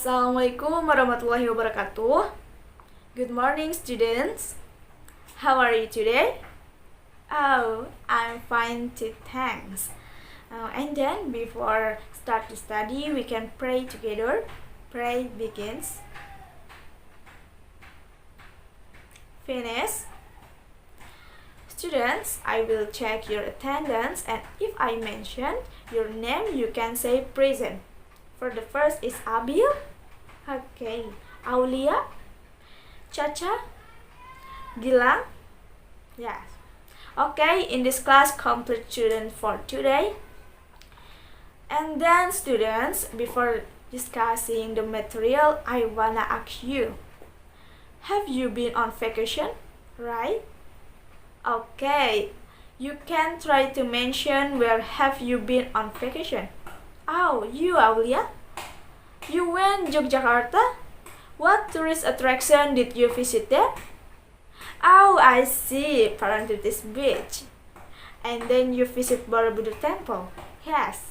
Assalamualaikum warahmatullahi wabarakatuh. Good morning, students. How are you today? Oh, I'm fine too, thanks. And then, before start to study, we can pray together. Pray begins. Finish. Students, I will check your attendance, and if I mention your name, you can say present. For the first is Abil. Okay. Aulia. Chacha. Gilang. Yes. Okay, in this class, complete student for today. And then students, before discussing the material, I wanna ask you, have you been on vacation? Right? Okay, you can try to mention where have you been on vacation. Oh, you Aulia? You went Yogyakarta? What tourist attraction did you visit there? Oh, I see, Parantitis Beach. And then you visit Borobudur Temple. Yes.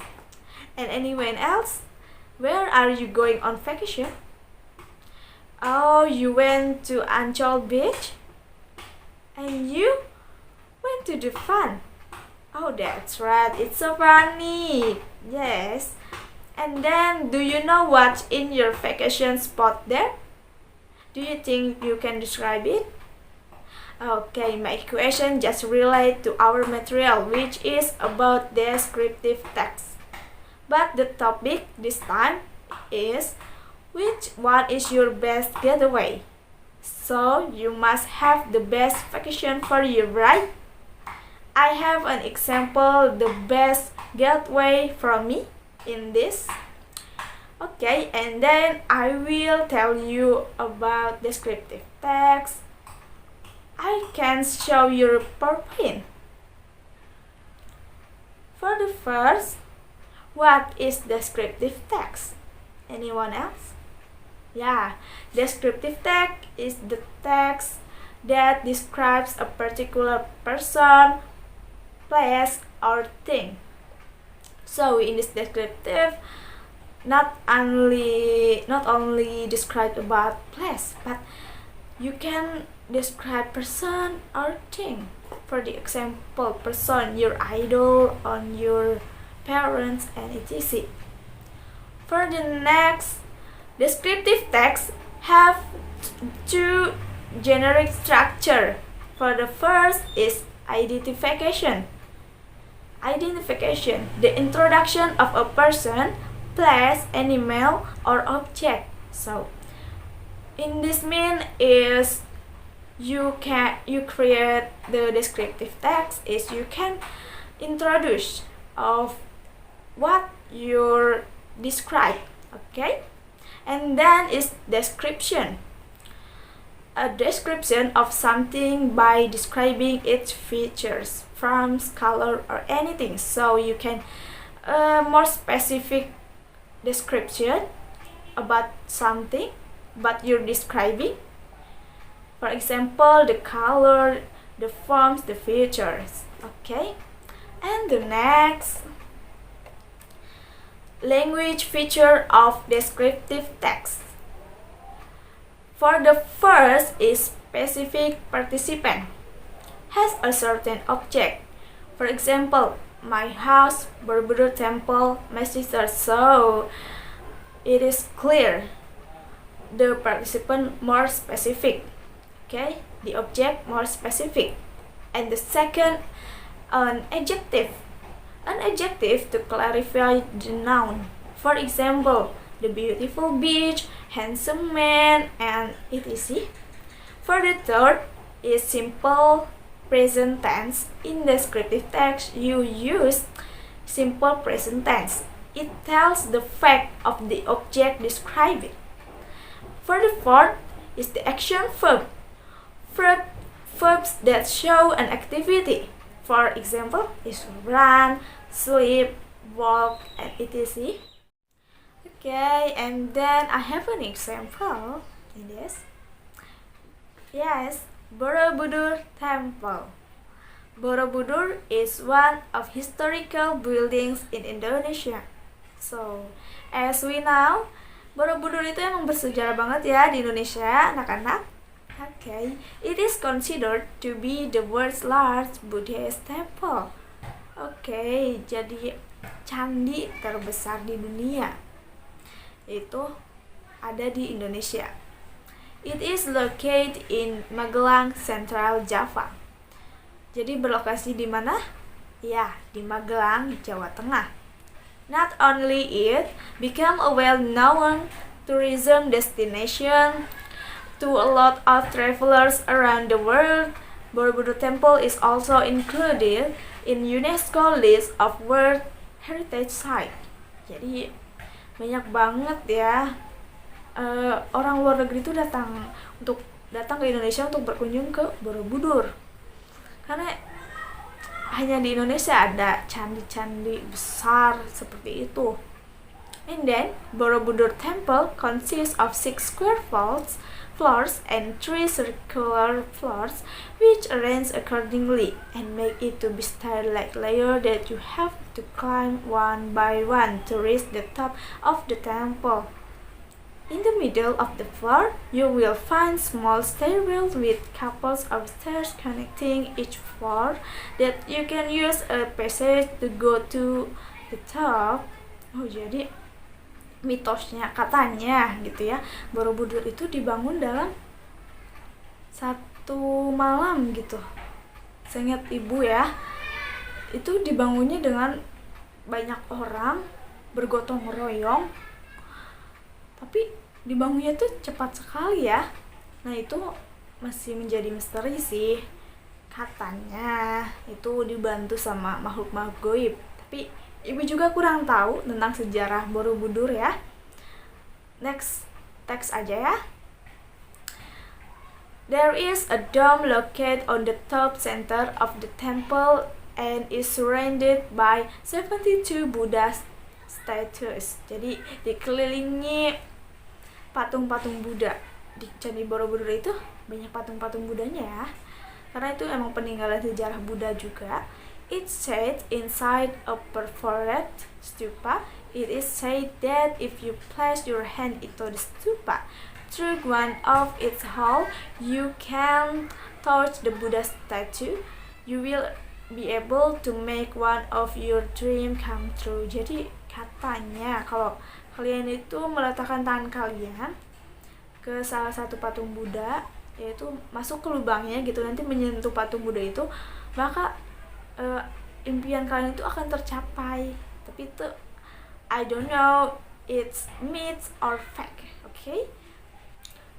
And anyone else? Where are you going on vacation? Oh, you went to Ancol Beach? And you went to the fun. Oh, that's right. It's so funny. Yes. And then, do you know what's in your vacation spot there? Do you think you can describe it? Okay, my question just relate to our material, which is about descriptive text. But the topic this time is which one is your best getaway? So, you must have the best vacation for you, right? I have an example, the best getaway from me in this. Okay, and then I will tell you about descriptive text. I can show you PowerPoint. For the first, what is descriptive text? Anyone else? Yeah, descriptive text is the text that describes a particular person, place, or thing. So in this descriptive, not only describe about place, but you can describe person or thing. For the example, person, your idol, on your parents, and etc. For the next, descriptive text have two generic structure. For the first is identification. Identification, the introduction of a person, place, animal, or object. So, in this mean is you create the descriptive text is you can introduce of what you describe. Okay, and then is description. A description of something by describing its features, forms, color, or anything. So you can more specific description about something, but you're describing. For example, the color, the forms, the features. Okay, and the next language feature of descriptive text. For the first is specific participant, has a certain object. For example, my house, Borobudur Temple, my sister. So it is clear. The participant more specific. Okay, the object more specific. And the second, an adjective. An adjective to clarify the noun. For example, the beautiful beach, handsome man, and etc. For the third is simple present tense. In descriptive text, you use simple present tense. It tells the fact of the object described. For the fourth is the action verb. Verbs that show an activity. For example, is run, sleep, walk, and etc. Okay, and then I have an example in this. Yes, Borobudur Temple. Borobudur is one of historical buildings in Indonesia. So, as we know, Borobudur itu emang bersejarah banget ya di Indonesia, anak-anak. Okay, it is considered to be the world's largest Buddhist temple. Okay, jadi candi terbesar di dunia itu ada di Indonesia. It is located in Magelang, Central Java. Jadi berlokasi di mana? Ya, di Magelang, Jawa Tengah. Not only it became a well-known tourism destination to a lot of travelers around the world, Borobudur Temple is also included in UNESCO list of World Heritage Site. Jadi banyak banget ya orang luar negeri itu datang ke Indonesia untuk berkunjung ke Borobudur. Karena hanya di Indonesia ada candi-candi besar seperti itu. And then Borobudur Temple consists of 6 square floors and 3 circular floors, which arranged accordingly and make it to be stair-like layer that you have to climb one by one to reach the top of the temple. In the middle of the floor, you will find small stairwells with couples of stairs connecting each floor that you can use a passage to go to the top. Oh, jadi mitosnya katanya gitu ya, Borobudur itu dibangun dalam 1 malam gitu. Seingat ibu ya, itu dibangunnya dengan banyak orang bergotong royong, tapi dibangunnya tuh cepat sekali ya. Nah, itu masih menjadi misteri sih. Katanya itu dibantu sama makhluk-makhluk goib, tapi ibu juga kurang tahu tentang sejarah Borobudur ya. Next text aja ya. There is a dome located on the top center of the temple and is surrounded by 72 Buddha statues. Jadi dikelilingi patung-patung Buddha. Di Candi Borobudur itu banyak patung-patung Budanya ya. Karena itu emang peninggalan sejarah Buddha juga. It said inside a perforated stupa. It is said that if you place your hand into the stupa through one of its hole, you can touch the Buddha statue. You will be able to make one of your dream come true. Jadi katanya kalau kalian itu meletakkan tangan kalian ke salah satu patung Buddha, yaitu masuk ke lubangnya gitu, nanti menyentuh patung Buddha itu, maka impian kalian itu akan tercapai. Tapi itu I don't know it's myth or fact.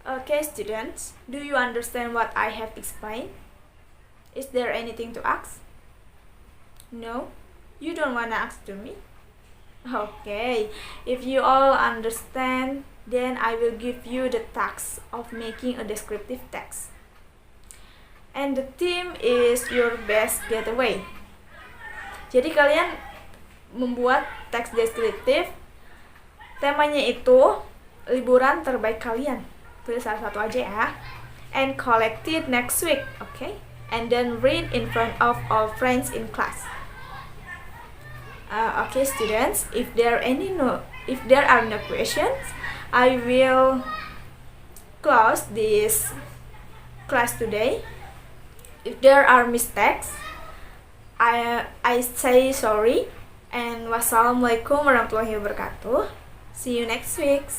Okay students, do you understand what I have explained? Is there anything to ask? No? You don't wanna ask to me? Okay, if you all understand, then I will give you the task of making a descriptive text. And the theme is your best getaway. Jadi kalian membuat teks deskriptif, temanya itu liburan terbaik kalian. Pilih salah satu aja ya. And collect it next week, okay? And then read in front of all friends in class. Okay students, if there are no questions, I will close this class today. If there are mistakes, I say sorry, and wassalamualaikum warahmatullahi wabarakatuh. See you next week.